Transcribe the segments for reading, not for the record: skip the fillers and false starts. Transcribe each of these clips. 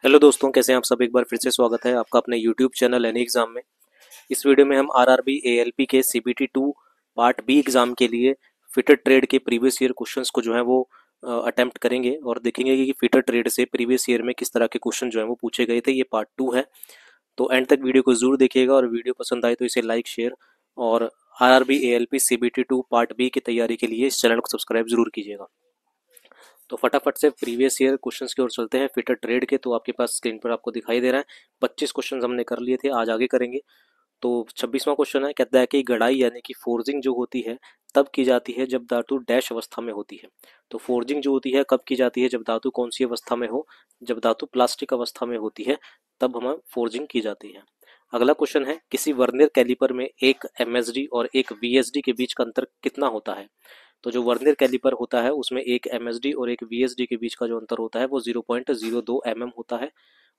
Hello दोस्तों, कैसे हैं आप सब। एक बार फिर से स्वागत है आपका अपने यूट्यूब चैनल एनी एग्जाम में। इस वीडियो में हम आरआरबी एएलपी के सीबीटी 2 पार्ट बी एग्जाम के लिए फिटर ट्रेड के प्रीवियस ईयर क्वेश्चंस को जो है वो अटेम्प्ट करेंगे और देखेंगे कि फिटर ट्रेड से प्रीवियस ईयर में किस तरह के क्वेश्चन जो है वो पूछे गए थे। ये पार्ट 2 है, तो एंड तक वीडियो को जरूर देखिएगा और वीडियो पसंद आए तो इसे लाइक शेयर और RRB ALP CBT 2 part B की तैयारी के लिए इस चैनल को सब्सक्राइब जरूर कीजिएगा। तो फटाफट से प्रीवियस ईयर क्वेश्चंस की ओर चलते हैं फिटर ट्रेड के। तो आपके पास स्क्रीन पर आपको दिखाई दे रहा है 25 क्वेश्चंस हमने कर लिए थे, आज आगे करेंगे। तो 26वां क्वेश्चन है, कहता है कि गड़ाई यानी कि फोर्जिंग जो होती है तब की जाती है जब धातु डैश अवस्था में होती है। तो फोर्जिंग जो होती है कब की जाती है, जब धातु कौन सी अवस्था में हो, जब धातु प्लास्टिक अवस्था में होती है तब हमें फोर्जिंग की जाती है। अगला क्वेश्चन है, किसी वर्नियर कैलिपर में एक एमएसडी और एक वीएसडी के बीच का अंतर कितना होता है। तो जो वर्नियर कैलिपर होता है उसमें एक एमएसडी और एक वीएसडी के बीच का जो अंतर होता है वो 0.02 mm होता है।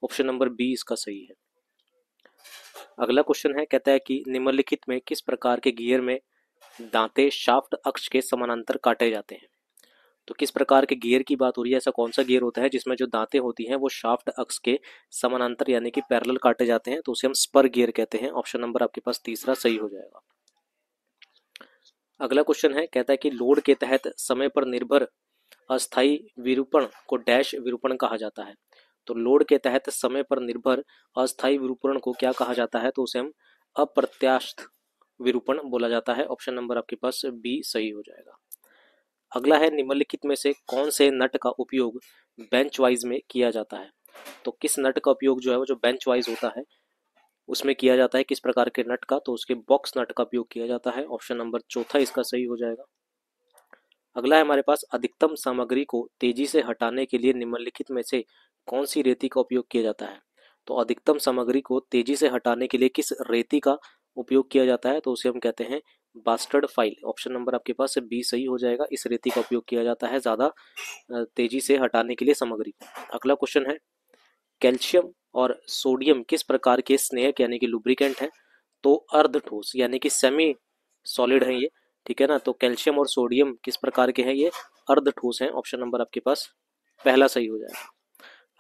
ऑप्शन नंबर बी इसका सही है। अगला क्वेश्चन है, कहता है कि निम्नलिखित में किस प्रकार के गियर में दांते शाफ्ट अक्ष के समानांतर काटे जाते हैं। तो किस प्रकार के गियर की बात हो रही है, ऐसा कौन सा गियर होता है जिसमें जो दांतें होती हैं वो शाफ्ट अक्ष के समानांतर यानी कि पैरेलल काटे जाते हैं, तो उसे हम स्पर गियर कहते हैं। ऑप्शन नंबर आपके पास तीसरा सही हो जाएगा। अगला क्वेश्चन है, कहता है कि लोड के तहत समय पर निर्भर अस्थायी विरूपण को डैश विरूपण कहा जाता है। तो लोड के तहत समय पर निर्भर अस्थायी विरूपण को क्या कहा जाता है, तो उसे हम अप्रत्यास्थ विरूपण बोला जाता है। ऑप्शन नंबर आपके पास बी सही हो जाएगा। अगला है, निम्नलिखित में से कौन से नट का उपयोग बेंच वाइज में किया जाता है। तो किस नट का उपयोग जो है वो जो बेंच वाइज होता है उसमें किया जाता है, किस प्रकार के नट का, तो उसके बॉक्स नट का उपयोग किया जाता है। ऑप्शन नंबर चौथा इसका सही हो जाएगा। अगला है हमारे पास, अधिकतम सामग्री को तेजी से हटाने के लिए निम्नलिखित में से कौन सी रेती का उपयोग किया जाता है। तो अधिकतम सामग्री को तेजी से हटाने के लिए किस रेती का उपयोग किया जाता है, तो उसे हम कहते हैं बास्टर्ड फाइल। ऑप्शन नंबर आपके पास बी सही हो जाएगा। इस रेती का उपयोग किया जाता है ज्यादा तेजी से हटाने के लिए सामग्री को। अगला क्वेश्चन है, कैल्शियम और सोडियम किस प्रकार के स्नेहक यानी कि लुब्रिकेंट है। तो अर्ध ठोस यानी कि सेमी सॉलिड है ये, ठीक है ना। तो कैल्शियम और सोडियम किस प्रकार के हैं, ये अर्ध ठोस हैं। ऑप्शन नंबर आपके पास पहला सही हो जाएगा।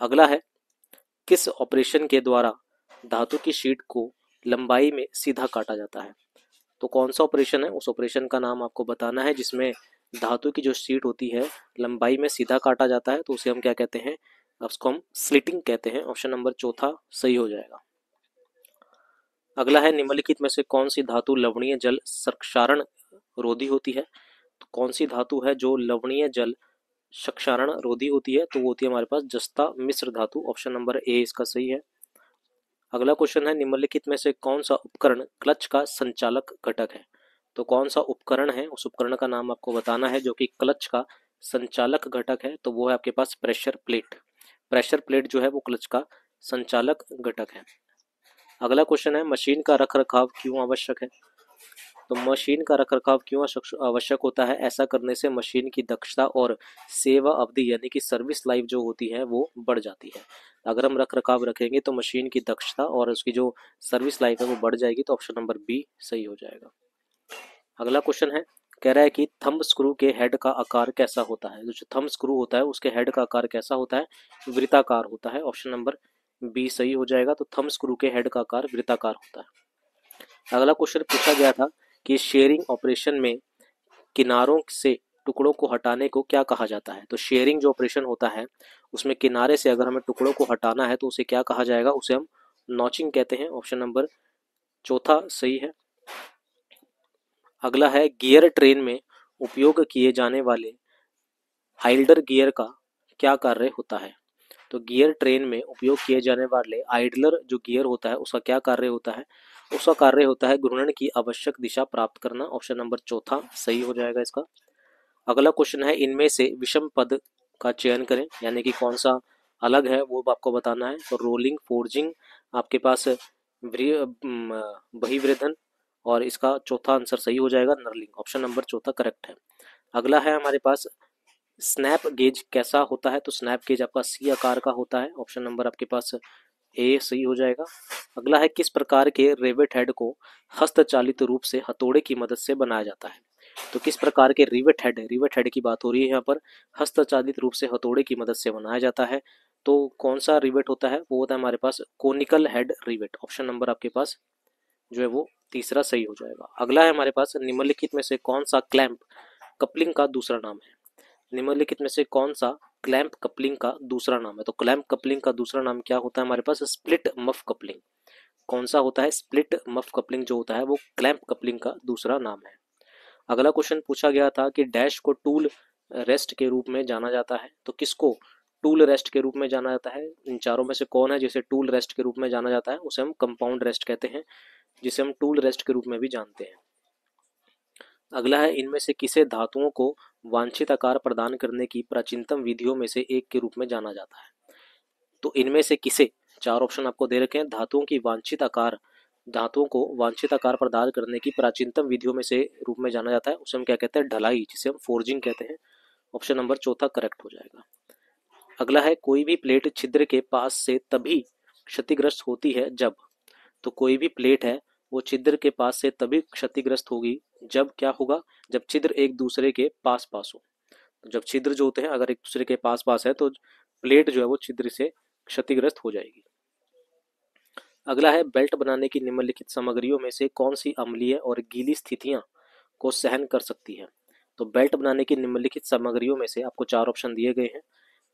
अगला है, किस ऑपरेशन के द्वारा धातु की शीट को लंबाई में सीधा काटा जाता है। तो कौन सा ऑपरेशन है, उस ऑपरेशन का नाम आपको बताना है जिसमें धातु की जो शीट होती है लंबाई में सीधा काटा जाता है, तो उसे हम क्या कहते हैं, उसको हम स्लिटिंग कहते हैं। ऑप्शन नंबर चौथा सही हो जाएगा। अगला है, निम्नलिखित में से कौन सी धातु लवणीय जल क्षारण रोधी होती है। तो कौन सी धातु है जो लवणीय जल क्षारण रोधी होती है, तो वो होती है हमारे पास जस्ता मिश्र धातु। ऑप्शन नंबर ए इसका सही है। अगला क्वेश्चन है, निम्नलिखित में से कौन सा उपकरण क्लच का संचालक घटक है। तो कौन सा उपकरण है, उस उपकरण का नाम आपको बताना है जो कि क्लच का संचालक घटक है, तो वो है आपके पास प्रेशर प्लेट। प्रेशर प्लेट जो है वो क्लच का संचालक घटक है। अगला क्वेश्चन है, मशीन का रखरखाव क्यों आवश्यक है। तो मशीन का रखरखाव क्यों आवश्यक होता है, ऐसा करने से मशीन की दक्षता और सेवा अवधि यानी कि सर्विस लाइफ जो होती है वो बढ़ जाती है। अगर हम रखरखाव रखेंगे तो मशीन की दक्षता और उसकी जो सर्विस लाइफ है वो बढ़ जाएगी। तो ऑप्शन नंबर बी सही हो जाएगा। अगला क्वेश्चन है, कह रहा है कि थंब स्क्रू के हेड का आकार कैसा होता है। जो थंब स्क्रू होता है उसके हेड का आकार कैसा होता है, वृत्ताकार होता है। ऑप्शन नंबर बी सही हो जाएगा। तो थंब स्क्रू के हेड का आकार वृत्ताकार होता है। अगला क्वेश्चन पूछा गया था कि शेयरिंग ऑपरेशन में किनारों से टुकड़ों को हटाने को क्या कहा जाता है। तो शेयरिंग जो ऑपरेशन होता है उसमें किनारे से अगर हमें टुकड़ों को हटाना है तो उसे क्या कहा जाएगा, उसे हम नॉचिंग कहते हैं। ऑप्शन नंबर चौथा सही है। अगला है, गियर ट्रेन में उपयोग किए जाने वाले आइडलर गियर का क्या कार्य होता है। तो गियर ट्रेन में उपयोग किए जाने वाले आइडलर जो गियर होता है उसका क्या कार्य होता है, उसका कार्य होता है घूर्णन की आवश्यक दिशा प्राप्त करना। ऑप्शन नंबर चौथा सही हो जाएगा इसका। अगला क्वेश्चन है, इनमें से विषम पद का चयन करें यानी कि कौन सा अलग है वो आपको बताना है। तो रोलिंग, फोर्जिंग, आपके पास बहिर्वेधन और इसका चौथा आंसर सही हो जाएगा नर्लिंग। ऑप्शन नंबर चौथा करेक्ट है। अगला है हमारे पास, स्नैप गेज कैसा होता है। तो स्नैप गेज आपका सी आकार का होता है। ऑप्शन नंबर आपके पास ए सही हो जाएगा। अगला है, किस प्रकार के रिवेट हेड को हस्तचालित रूप से हथौड़े की मदद से बनाया जाता है। तो किस प्रकार के रिवेट हेड की बात हो रही है यहाँ पर, हस्तचालित रूप से हथौड़े की मदद से बनाया जाता है। तो कौन सा रिवेट होता है, वो होता है हमारे पास conical head rivet. Option number आपके पास जो है वो तीसरा सही हो जाएगा। अगला है हमारे पास, निम्नलिखित में से कौन सा क्लैंप कपलिंग का दूसरा नाम है। निम्नलिखित में से कौन सा क्लैंप कपलिंग का दूसरा नाम है। तो क्लैंप कपलिंग का दूसरा नाम क्या होता है हमारे पास, स्प्लिट मफ कपलिंग। कौन सा होता है, स्प्लिट मफ कपलिंग जो होता है वो क्लैंप कपलिंग का दूसरा नाम है। अगला क्वेश्चन पूछा गया था कि डैश को टूल रेस्ट के रूप में जाना जाता है। तो किसको टूल रेस्ट के रूप में जाना जाता है, इन चारों में से कौन है जिसे टूल रेस्ट के रूप में जाना जाता है, उसे हम कंपाउंड रेस्ट कहते हैं, जिसे हम टूल रेस्ट के रूप में भी जानते हैं। अगला है, इनमें से किसे धातुओं को वांछित आकार प्रदान करने की प्राचीनतम विधियों में से एक के रूप में जाना जाता है। तो इनमें से किसे, चार ऑप्शन आपको दे रखे हैं, धातुओं को वांछित आकार प्रदान करने की प्राचीनतम विधियों में से रूप में जाना जाता है, उसे हम क्या कहते हैं, ढलाई, जिसे हम फोर्जिंग कहते हैं। ऑप्शन नंबर चौथा करेक्ट हो जाएगा। अगला है, कोई भी प्लेट छिद्र के पास से तभी क्षतिग्रस्त होती है जब, तो कोई भी प्लेट है वो छिद्र के पास से तभी क्षतिग्रस्त होगी जब क्या होगा, जब छिद्र एक दूसरे के पास पास हो। तो जब छिद्र जो होते हैं अगर एक दूसरे के पास पास है तो प्लेट जो है वो छिद्र से क्षतिग्रस्त हो जाएगी। अगला है, बेल्ट बनाने की निम्नलिखित सामग्रियों में से कौन सी अम्लीय और गीली स्थितियां को सहन कर सकती है। तो बेल्ट बनाने की निम्नलिखित सामग्रियों में से आपको चार ऑप्शन दिए गए हैं।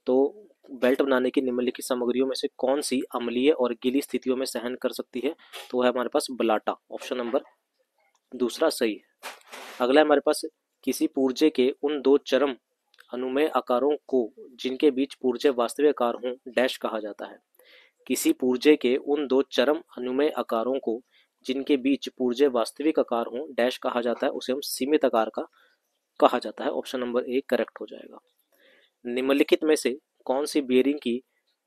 तो बेल्ट बनाने की निम्नलिखित सामग्रियों में से कौन सी अम्लीय और गीली स्थितियों में सहन कर सकती है, तो है हमारे पास बलाटा। ऑप्शन नंबर दूसरा सही है। अगला है हमारे पास, किसी पुर्जे के उन दो चरम अनुमेय आकारों को जिनके बीच पुर्जे वास्तविक आकार हों डैश कहा जाता है। किसी पुर्जे के उन दो चरम अनुमेय आकारों को जिनके बीच पुर्जे वास्तविक आकार हों डैश कहा जाता है, उसे हम सीमित आकार का कहा जाता है। ऑप्शन नंबर ए करेक्ट हो जाएगा। निम्नलिखित में से कौन सी बेयरिंग की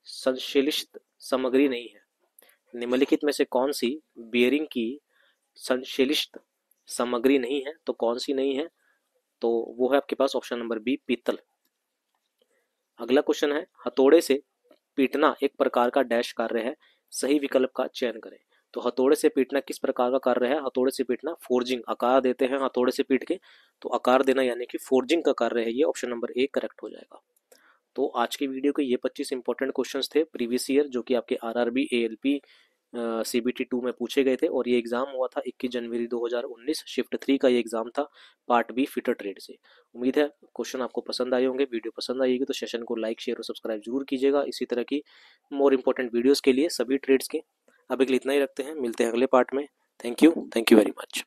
संश्लेषित सामग्री नहीं है। निम्नलिखित में से कौन सी बेयरिंग की संश्लेषित सामग्री नहीं है, तो कौन सी नहीं है, तो वो है आपके पास ऑप्शन नंबर बी पीतल। अगला क्वेश्चन है, हथौड़े से पीटना एक प्रकार का डैश कार्य है, सही विकल्प का चयन करें। तो हथौड़े से पीटना किस प्रकार का कार्य है, हथौड़े से पीटना फोर्जिंग, आकार देते हैं हथौड़े से पीट के, तो आकार देना यानी कि फोर्जिंग का कार्य है ये। ऑप्शन नंबर ए करेक्ट हो जाएगा। तो आज की वीडियो के ये 25 इंपॉर्टेंट क्वेश्चंस थे प्रीवियस ईयर, जो कि आपके आरआरबी एएलपी सीबीटी 2 में पूछे गए थे, और ये एग्जाम हुआ था 21 जनवरी 2019। शिफ्ट 3 का ये एग्जाम था, पार्ट बी फिटर ट्रेड से। उम्मीद है क्वेश्चन आपको पसंद आए होंगे। वीडियो पसंद आएगी तो सेशन को लाइक शेयर और सब्सक्राइब जरूर कीजिएगा, इसी तरह की मोर इंपॉर्टेंट वीडियोस के लिए सभी ट्रेड्स के। अभी के लिए इतना ही रखते हैं, मिलते हैं अगले पार्ट में। Thank you very much.